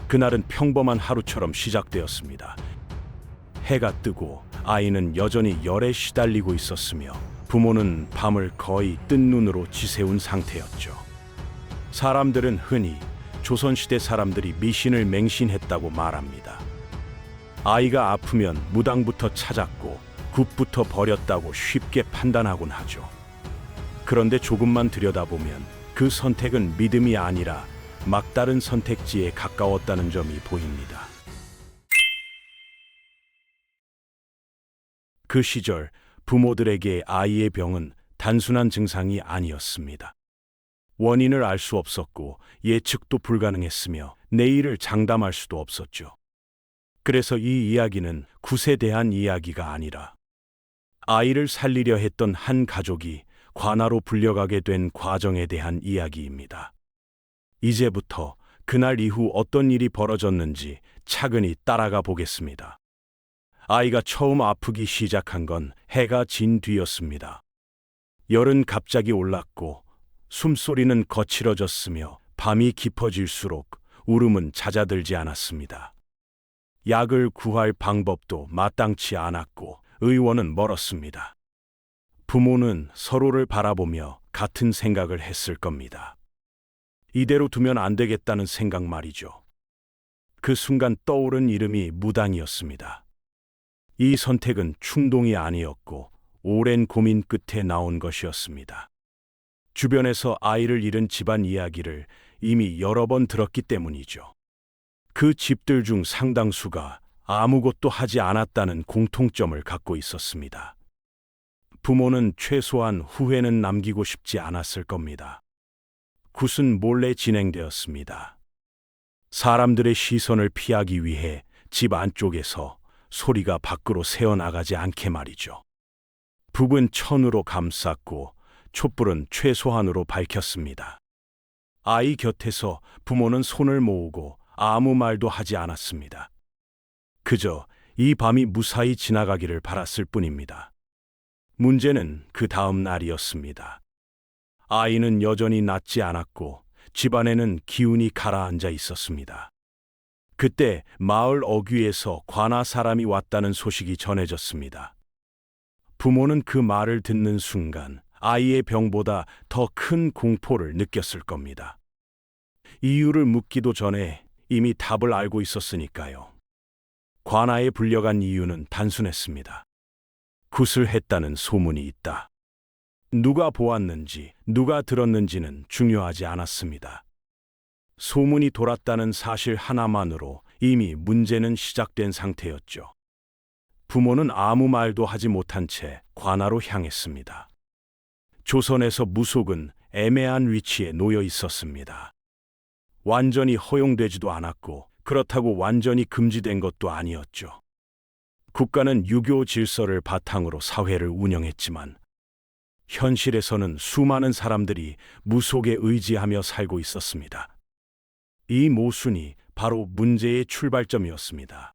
그날은 평범한 하루처럼 시작되었습니다. 해가 뜨고 아이는 여전히 열에 시달리고 있었으며 부모는 밤을 거의 뜬 눈으로 지새운 상태였죠. 사람들은 흔히 조선시대 사람들이 미신을 맹신했다고 말합니다. 아이가 아프면 무당부터 찾았고 굿부터 버렸다고 쉽게 판단하곤 하죠. 그런데 조금만 들여다보면 그 선택은 믿음이 아니라 막다른 선택지에 가까웠다는 점이 보입니다. 그 시절 부모들에게 아이의 병은 단순한 증상이 아니었습니다. 원인을 알 수 없었고 예측도 불가능했으며 내일을 장담할 수도 없었죠. 그래서 이 이야기는 굿에 대한 이야기가 아니라 아이를 살리려 했던 한 가족이 관아로 불려가게 된 과정에 대한 이야기입니다. 이제부터 그날 이후 어떤 일이 벌어졌는지 차근히 따라가 보겠습니다. 아이가 처음 아프기 시작한 건 해가 진 뒤였습니다. 열은 갑자기 올랐고 숨소리는 거칠어졌으며 밤이 깊어질수록 울음은 잦아들지 않았습니다. 약을 구할 방법도 마땅치 않았고 의원은 멀었습니다. 부모는 서로를 바라보며 같은 생각을 했을 겁니다. 이대로 두면 안 되겠다는 생각 말이죠. 그 순간 떠오른 이름이 무당이었습니다. 이 선택은 충동이 아니었고 오랜 고민 끝에 나온 것이었습니다. 주변에서 아이를 잃은 집안 이야기를 이미 여러 번 들었기 때문이죠. 그 집들 중 상당수가 아무것도 하지 않았다는 공통점을 갖고 있었습니다. 부모는 최소한 후회는 남기고 싶지 않았을 겁니다. 굿은 몰래 진행되었습니다. 사람들의 시선을 피하기 위해 집 안쪽에서 소리가 밖으로 새어나가지 않게 말이죠. 북은 천으로 감쌌고 촛불은 최소한으로 밝혔습니다. 아이 곁에서 부모는 손을 모으고 아무 말도 하지 않았습니다. 그저 이 밤이 무사히 지나가기를 바랐을 뿐입니다. 문제는 그 다음 날이었습니다. 아이는 여전히 낫지 않았고 집안에는 기운이 가라앉아 있었습니다. 그때 마을 어귀에서 관아 사람이 왔다는 소식이 전해졌습니다. 부모는 그 말을 듣는 순간 아이의 병보다 더 큰 공포를 느꼈을 겁니다. 이유를 묻기도 전에 이미 답을 알고 있었으니까요. 관아에 불려간 이유는 단순했습니다. 굿을 했다는 소문이 있다. 누가 보았는지, 누가 들었는지는 중요하지 않았습니다. 소문이 돌았다는 사실 하나만으로 이미 문제는 시작된 상태였죠. 부모는 아무 말도 하지 못한 채 관아로 향했습니다. 조선에서 무속은 애매한 위치에 놓여 있었습니다. 완전히 허용되지도 않았고 그렇다고 완전히 금지된 것도 아니었죠. 국가는 유교 질서를 바탕으로 사회를 운영했지만 현실에서는 수많은 사람들이 무속에 의지하며 살고 있었습니다. 이 모순이 바로 문제의 출발점이었습니다.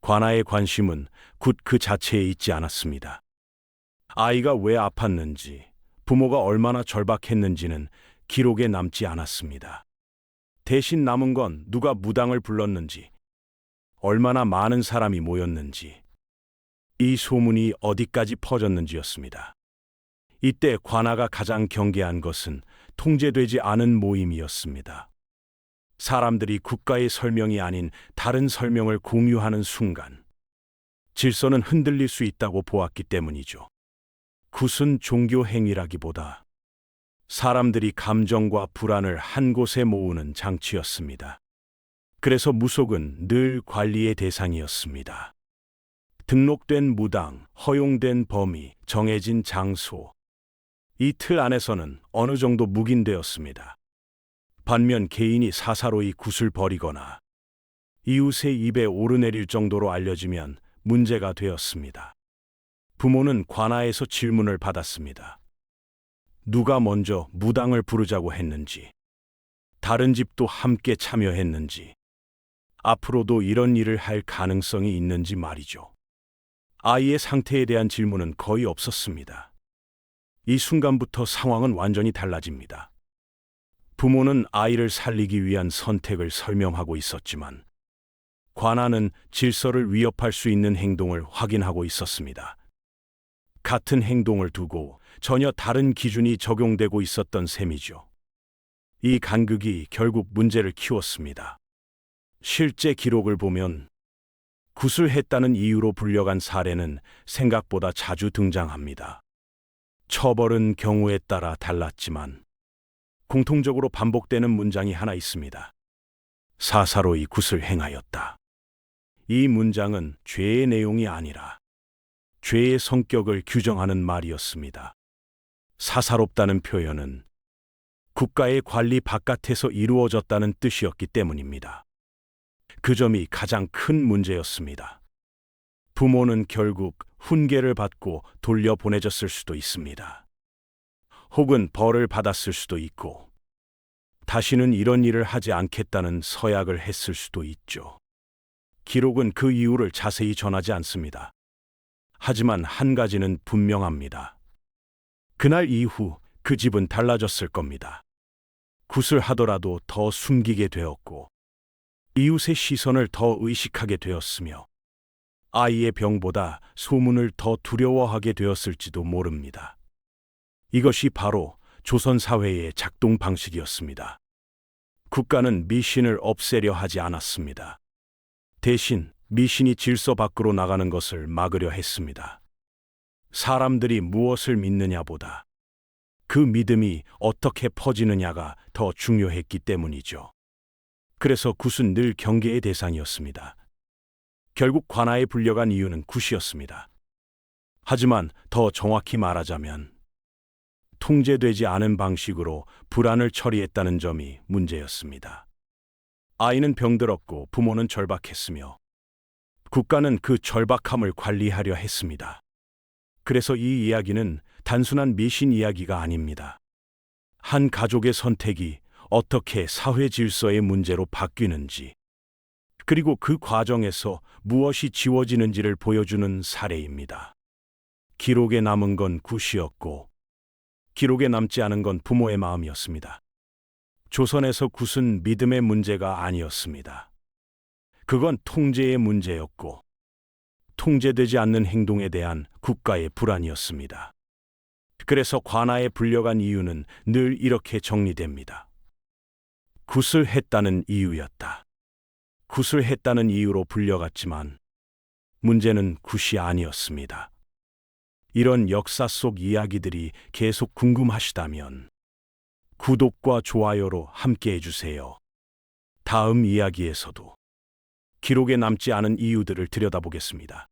관아의 관심은 굿 그 자체에 있지 않았습니다. 아이가 왜 아팠는지, 부모가 얼마나 절박했는지는 기록에 남지 않았습니다. 대신 남은 건 누가 무당을 불렀는지, 얼마나 많은 사람이 모였는지, 이 소문이 어디까지 퍼졌는지였습니다. 이때 관아가 가장 경계한 것은 통제되지 않은 모임이었습니다. 사람들이 국가의 설명이 아닌 다른 설명을 공유하는 순간 질서는 흔들릴 수 있다고 보았기 때문이죠. 굿은 종교 행위라기보다 사람들이 감정과 불안을 한 곳에 모으는 장치였습니다. 그래서 무속은 늘 관리의 대상이었습니다. 등록된 무당, 허용된 범위, 정해진 장소, 이 틀 안에서는 어느 정도 묵인되었습니다. 반면 개인이 사사로이 굿을 버리거나 이웃의 입에 오르내릴 정도로 알려지면 문제가 되었습니다. 부모는 관아에서 질문을 받았습니다. 누가 먼저 무당을 부르자고 했는지, 다른 집도 함께 참여했는지, 앞으로도 이런 일을 할 가능성이 있는지 말이죠. 아이의 상태에 대한 질문은 거의 없었습니다. 이 순간부터 상황은 완전히 달라집니다. 부모는 아이를 살리기 위한 선택을 설명하고 있었지만 관아는 질서를 위협할 수 있는 행동을 확인하고 있었습니다. 같은 행동을 두고 전혀 다른 기준이 적용되고 있었던 셈이죠. 이 간극이 결국 문제를 키웠습니다. 실제 기록을 보면 구술했다는 이유로 불려간 사례는 생각보다 자주 등장합니다. 처벌은 경우에 따라 달랐지만 공통적으로 반복되는 문장이 하나 있습니다. 사사로이 굿을 행하였다. 이 문장은 죄의 내용이 아니라 죄의 성격을 규정하는 말이었습니다. 사사롭다는 표현은 국가의 관리 바깥에서 이루어졌다는 뜻이었기 때문입니다. 그 점이 가장 큰 문제였습니다. 부모는 결국 훈계를 받고 돌려보내졌을 수도 있습니다. 혹은 벌을 받았을 수도 있고, 다시는 이런 일을 하지 않겠다는 서약을 했을 수도 있죠. 기록은 그 이유를 자세히 전하지 않습니다. 하지만 한 가지는 분명합니다. 그날 이후 그 집은 달라졌을 겁니다. 굿을 하더라도 더 숨기게 되었고, 이웃의 시선을 더 의식하게 되었으며, 아이의 병보다 소문을 더 두려워하게 되었을지도 모릅니다. 이것이 바로 조선 사회의 작동 방식이었습니다. 국가는 미신을 없애려 하지 않았습니다. 대신 미신이 질서 밖으로 나가는 것을 막으려 했습니다. 사람들이 무엇을 믿느냐보다 그 믿음이 어떻게 퍼지느냐가 더 중요했기 때문이죠. 그래서 굿은 늘 경계의 대상이었습니다. 결국 관아에 불려간 이유는 굿이었습니다. 하지만 더 정확히 말하자면 통제되지 않은 방식으로 불안을 처리했다는 점이 문제였습니다. 아이는 병들었고 부모는 절박했으며 국가는 그 절박함을 관리하려 했습니다. 그래서 이 이야기는 단순한 미신 이야기가 아닙니다. 한 가족의 선택이 어떻게 사회 질서의 문제로 바뀌는지, 그리고 그 과정에서 무엇이 지워지는지를 보여주는 사례입니다. 기록에 남은 건 굿이었고, 기록에 남지 않은 건 부모의 마음이었습니다. 조선에서 굿은 믿음의 문제가 아니었습니다. 그건 통제의 문제였고, 통제되지 않는 행동에 대한 국가의 불안이었습니다. 그래서 관아에 불려간 이유는 늘 이렇게 정리됩니다. 굿을 했다는 이유였다. 굿을 했다는 이유로 불려갔지만 문제는 굿이 아니었습니다. 이런 역사 속 이야기들이 계속 궁금하시다면 구독과 좋아요로 함께 해주세요. 다음 이야기에서도 기록에 남지 않은 이유들을 들여다보겠습니다.